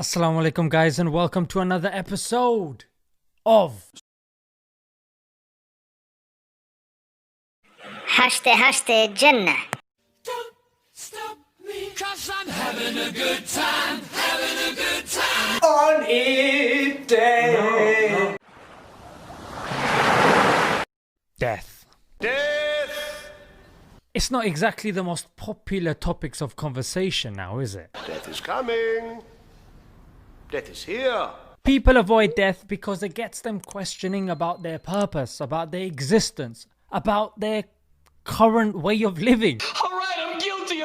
Assalamu alaikum guys, and welcome to another episode of #Jannah. Don't stop me, 'cause I'm having a good time, on it day. death. It's not exactly the most popular topics of conversation now, is it? Death is coming. Death is here. People avoid death because it gets them questioning about their purpose, about their existence, about their current way of living. Alright, I'm guilty.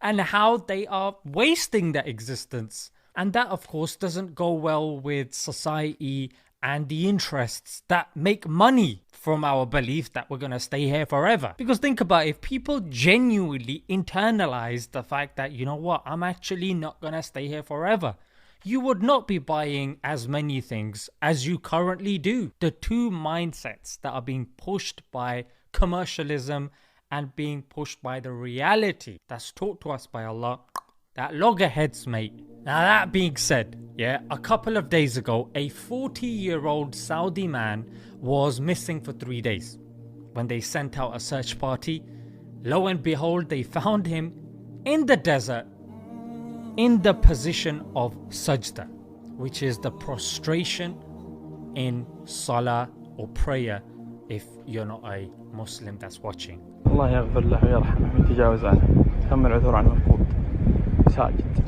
And how they are wasting their existence. And that of course doesn't go well with society and the interests that make money from our belief that we're going to stay here forever. Because think about it, if people genuinely internalize the fact that, you know what, I'm actually not going to stay here forever, you would not be buying as many things as you currently do. The two mindsets that are being pushed by commercialism and being pushed by the reality that's taught to us by Allah, that loggerheads, mate. Now that being said, a couple of days ago, a 40-year-old Saudi man was missing for 3 days. When they sent out a search party, lo and behold, they found him in the desert in the position of sajda, which is the prostration in salah or prayer if you're not a Muslim that's watching. الله يغفر له ويرحمه ويتجاوز عنه تم العثور عن مفقود ساجد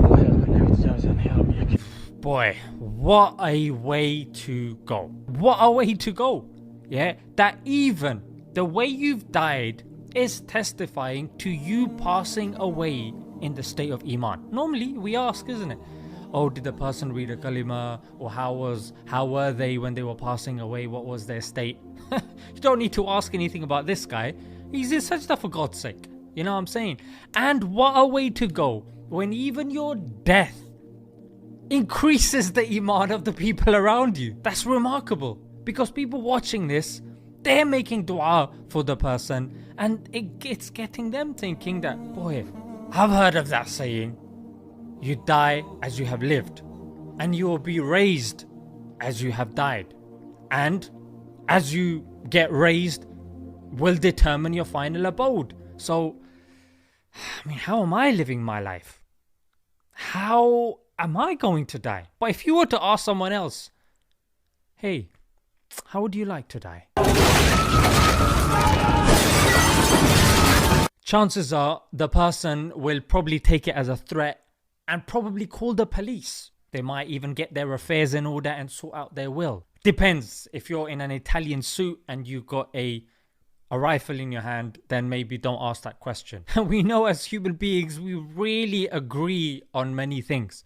الله يغفر له ويتجاوز عنه يا رب يكفي. Boy, what a way to go. What a way to go. That even the way you've died is testifying to you passing away in the state of Iman. Normally we ask, isn't it? Oh, did the person read a kalima? Or how were they when they were passing away? What was their state? You don't need to ask anything about this guy. He's in sajda, for God's sake. You know what I'm saying? And what a way to go when even your death increases the iman of the people around you. That's remarkable, because people watching this, they're making dua for the person, and it's getting them thinking that, boy, I've heard of that saying, you die as you have lived, and you will be raised as you have died, and as you get raised will determine your final abode. So, I mean, how am I living my life? How am I going to die? But if you were to ask someone else, hey, how would you like to die? Chances are the person will probably take it as a threat and probably call the police. They might even get their affairs in order and sort out their will. Depends. If you're in an Italian suit and you got a rifle in your hand, then maybe don't ask that question. We know as human beings, we really agree on many things.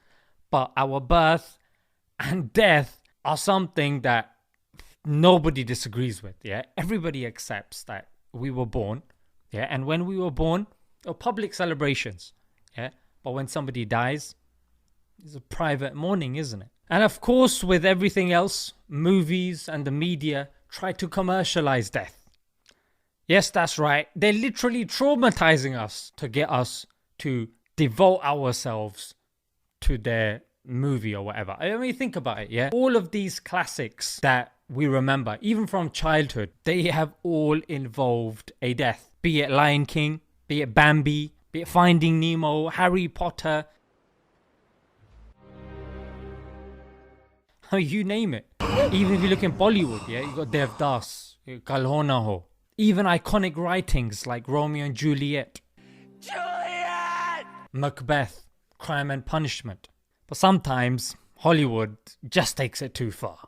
But our birth and death are something that nobody disagrees with. Everybody accepts that we were born. And when we were born, public celebrations. But when somebody dies, it's a private mourning, isn't it? And of course, with everything else, movies and the media try to commercialize death. Yes, that's right. They're literally traumatizing us to get us to devote ourselves to their movie or whatever. I mean, think about it, all of these classics that we remember, even from childhood, they have all involved a death. Be it Lion King, be it Bambi, be it Finding Nemo, Harry Potter. You name it. Even if you look in Bollywood, you got Devdas, Kalhona Ho. Even iconic writings like Romeo and Juliet, Macbeth, Crime and Punishment. But sometimes Hollywood just takes it too far.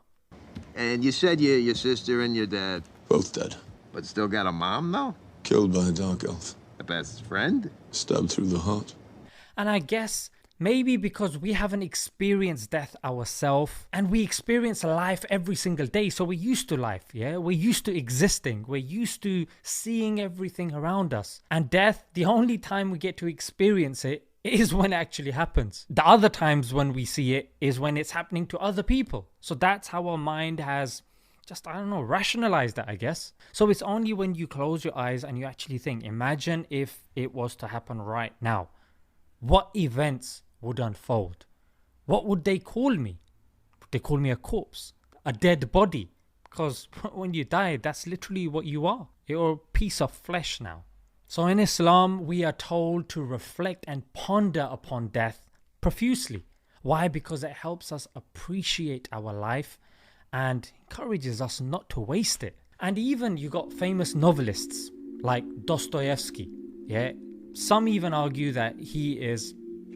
And you said your sister and your dad Both dead. but still got a mom though? Killed by a dark elf. A best friend? Stabbed through the heart. And I guess maybe because we haven't experienced death ourselves, and we experience life every single day, so we're used to life, we're used to existing, we're used to seeing everything around us. And death, the only time we get to experience it is when it actually happens. The other times when we see it is when it's happening to other people. So that's how our mind has just, I don't know, rationalize that, I guess. So it's only when you close your eyes and you actually think, imagine if it was to happen right now. what events would unfold. What would they call me? Would they call me a corpse? A dead body? Because when you die, that's literally what you are. You're a piece of flesh now. So in Islam, we are told to reflect and ponder upon death profusely. Why? Because it helps us appreciate our life and encourages us not to waste it. And even you got famous novelists like Dostoevsky. Yeah, some even argue that he is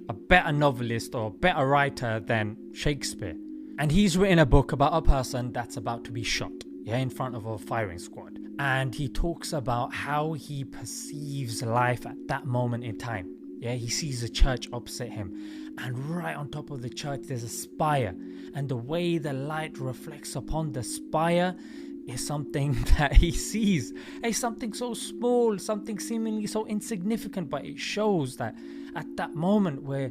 a better novelist or a better writer than Shakespeare. And he's written a book about a person that's about to be shot, yeah, in front of a firing squad. And he talks about how he perceives life at that moment in time. Yeah, he sees a church opposite him, and right on top of the church there's a spire, and the way the light reflects upon the spire is something that he sees. It's something so small, something seemingly so insignificant, but it shows that at that moment we're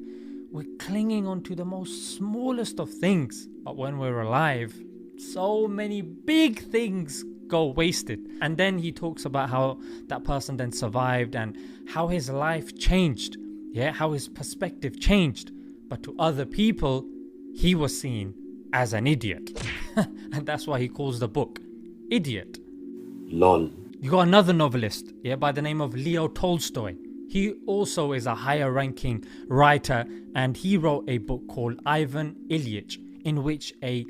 clinging on to the most smallest of things. But when we're alive, so many big things go wasted. And then he talks about how that person then survived and how his life changed, yeah, how his perspective changed. But to other people, he was seen as an idiot. And that's why he calls the book Idiot. LOL. You got another novelist, yeah, by the name of Leo Tolstoy. He also is a higher ranking writer, and he wrote a book called Ivan Ilyich, in which a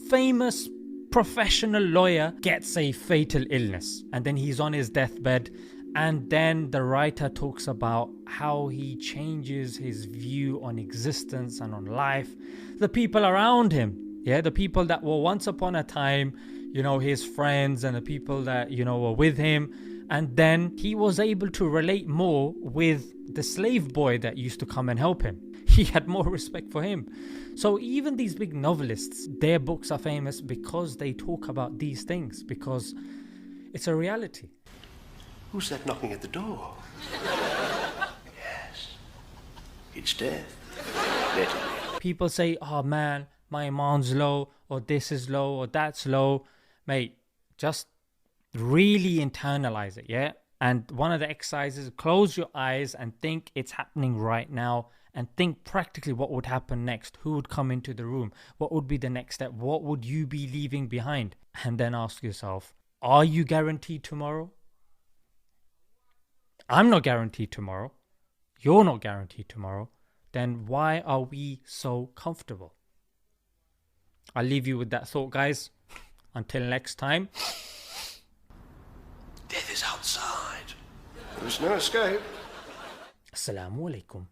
famous professional lawyer gets a fatal illness, and then he's on his deathbed, and then the writer talks about how he changes his view on existence and on life. The people around him, yeah, the people that were once upon a time, you know, his friends and the people that, you know, were with him. And then he was able to relate more with the slave boy that used to come and help him. He had more respect for him. So even these big novelists, their books are famous because they talk about these things, because it's a reality. Who's that knocking at the door? Yes. It's death. Let him in. People say, oh man, my iman's low, or this is low, or that's low. Mate, just really internalize it, yeah? And one of the exercises, close your eyes and think it's happening right now, and think practically what would happen next. Who would come into the room? What would be the next step? What would you be leaving behind? And then ask yourself, are you guaranteed tomorrow? I'm not guaranteed tomorrow. You're not guaranteed tomorrow. Then why are we so comfortable? I'll leave you with that thought, guys. Until next time. Death is outside. There's no escape. Assalamu alaikum.